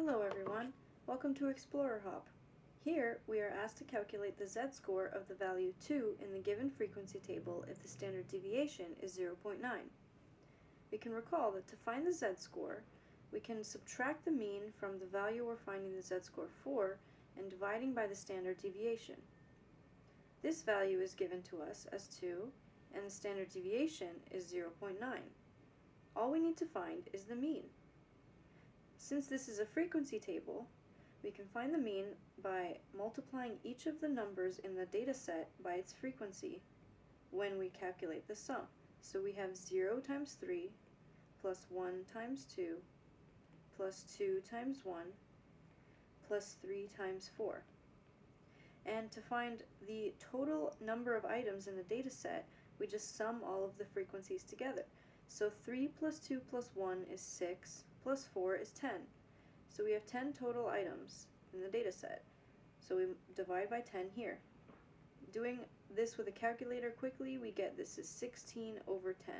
Hello everyone, welcome to Explorer Hop. Here we are asked to calculate the z-score of the value 2 in the given frequency table if the standard deviation is 0.9. We can recall that to find the z-score, we can subtract the mean from the value we're finding the z-score for and dividing by the standard deviation. This value is given to us as 2 and the standard deviation is 0.9. All we need to find is the mean. Since this is a frequency table, we can find the mean by multiplying each of the numbers in the data set by its frequency when we calculate the sum. So we have 0 times 3 plus 1 times 2 plus 2 times 1 plus 3 times 4. And to find the total number of items in the data set, we just sum all of the frequencies together. So 3 plus 2 plus 1 is 6, plus 4 is 10. So we have 10 total items in the data set. So we divide by 10 here. Doing this with a calculator quickly, we get this is 16 over 10.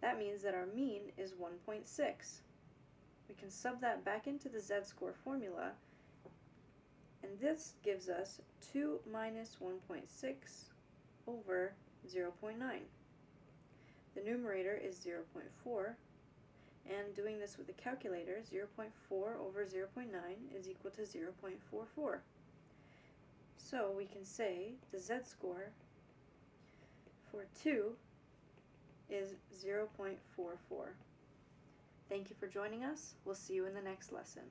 That means that our mean is 1.6. We can sub that back into the z-score formula, and this gives us 2 minus 1.6 over 0.9. The numerator is 0.4, and doing this with the calculator, 0.4 over 0.9 is equal to 0.44. So we can say the z-score for 2 is 0.44. Thank you for joining us. We'll see you in the next lesson.